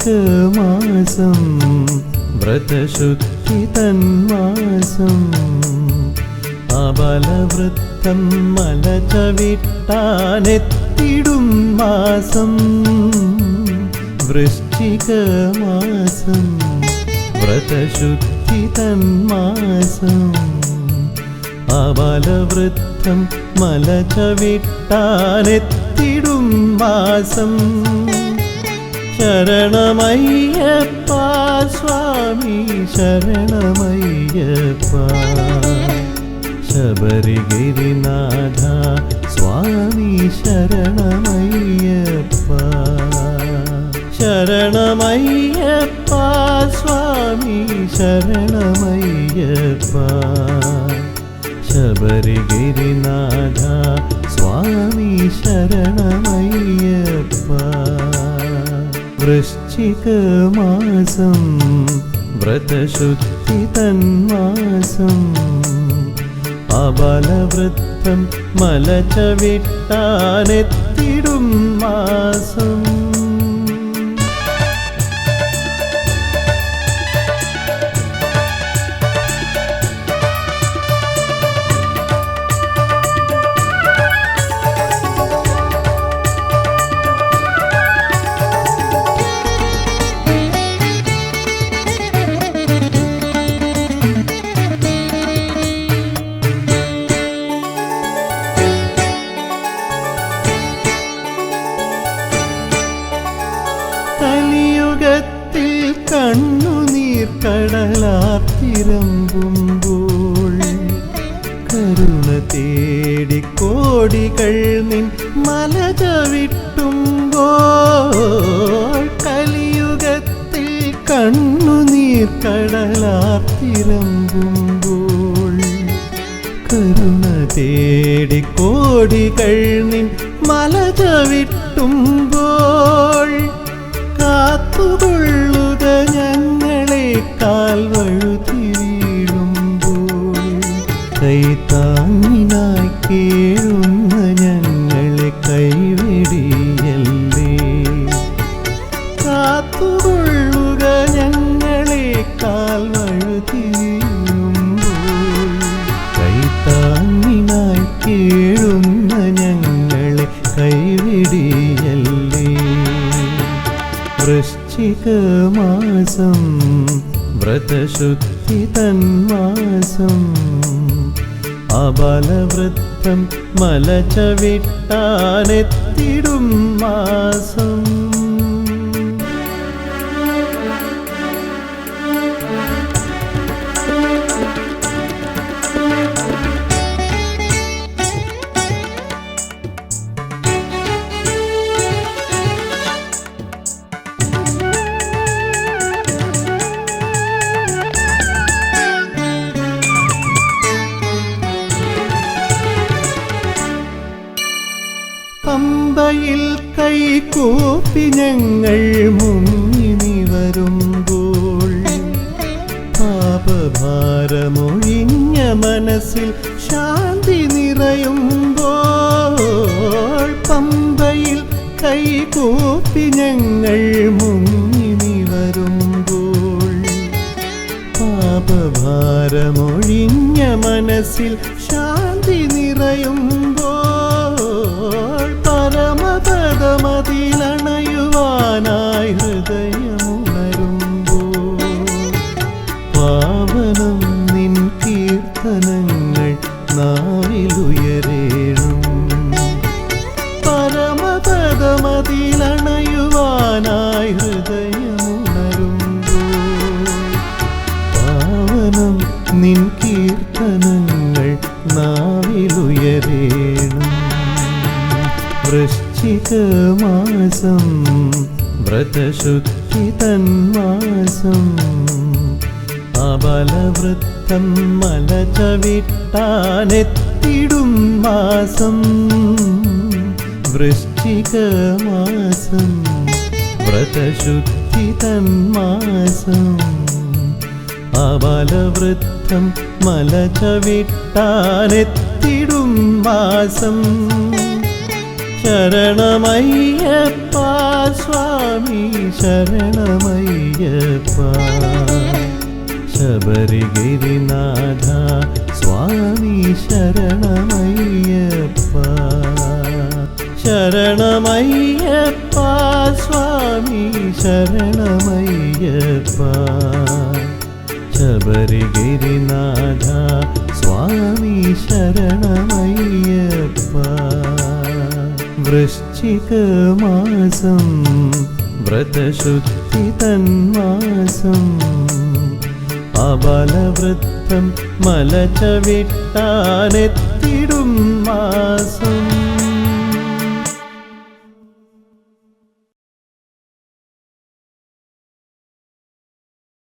വൃശ്ചികമാസം വ്രതശുദ്ധി തന്മാസം അബലവൃത്തം മലചവിട്ടാനെത്തിടും മാസം വൃശ്ചികമാസം വ്രതശുദ്ധി തന്മാസം അബലവൃത്തം മലചവിട്ടാനെത്തിടും മാസം ശരണമയ്യപ്പ സ്വാമി ശരണമയ്യപ്പ ശബരിഗിരിനാഥ സ്വാമി ശരണമയ്യപ്പ ശരണമയ്യപ്പ സ്വാമി ശരണമയ്യപ്പ ശബരിഗിരിനാഥ സ്വാമി ശരണമയ്യപ്പ വൃശ്ചികമാസം വ്രതശുദ്ധി തന്മാസം അബലവൃത്തം മലചവിട്ടാനെത്തിടും മാസം കലിയുഗത്തിൽ കണ്ണുനീർ കടലാർത്തിരമ്പുമ്പോൾ കരുണ തേടി കോടികൾ നിൻ മല ചവിട്ടുമ്പോൾ കലിയുഗത്തിൽ കണ്ണുനീർ കടലാർത്തിരമ്പുമ്പോൾ കരുണ തേടി കോടികൾ നിൻ മല ചവിട്ടുമ്പോൾ കാത്തുകൊള്ളുക ഞങ്ങളെ കാൽ വഴുതിരിടുമ്പോൾ കൈത്താങ്ങിനായി കേഴുന്ന ഞങ്ങളെ കൈവെടിയല്ലേ കാത്തുകൊള്ളുക ഞങ്ങളെ കാൽ വഴുതിരിടുമ്പോൾ കൈത്താങ്ങിനായി കേഴുന്ന ഞങ്ങളെ കൈവെടിയല്ലേ വൃശ്ചികമാസം വ്രതശുദ്ധി തന്മാസം അബലവൃത്തം മലചവിട്ടാനെത്തിടും മാസം പമ്പയിൽ കൈകൂപ്പി ഞങ്ങൾ മുങ്ങി നിവരുമ്പോൾ പാപഭാരമൊഴിഞ്ഞ മനസ്സിൽ ശാന്തി നിറയുമ്പോൾ പമ്പയിൽ കൈകൂപ്പി ഞങ്ങൾ മുങ്ങി നിവരുമ്പോൾ പാപഭാരമൊഴിഞ്ഞ മനസ്സിൽ ശാന്തി നിറയുമ്പോൾ പരമപദമതിലണയുവാനായി ഹൃദയമുണരുമ്പോൾ പാവനം നിൻ കീർത്തനങ്ങൾ നാവിലുയരേണം പരമപദമതിലണയുവാനായി ഹൃദയമുണരുമ്പോൾ പാവനം നിൻ കീർത്തനങ്ങൾ നാവിലുയരേണം വൃശ്ചികമാസം വ്രതശുദ്ധി തന്മാസം അബലവൃത്തം മലചവിട്ടാനെത്തിടും മാസം വൃശ്ചികമാസം വ്രതശുദ്ധി തന്മാസം അബലവൃത്തം മലചവിട്ടാനെത്തിടും മാസം ശരണമയ്യപ്പ സ്വാമി ശരണമയ്യപ്പ ശബരിഗിരിനാഥ സ്വാമി ശരണമയ്യപ്പ ശരണമയ്യപ്പ സ്വാമി ശരണമയ്യപ്പ ശബരിഗിരിനാഥ സ്വാമി ശരണമയ്യപ്പ വൃശ്ചികമാസം വ്രതശുദ്ധി തന്മാസം അബലവൃത്തം മലചവിട്ടാനെത്തിടും മാസം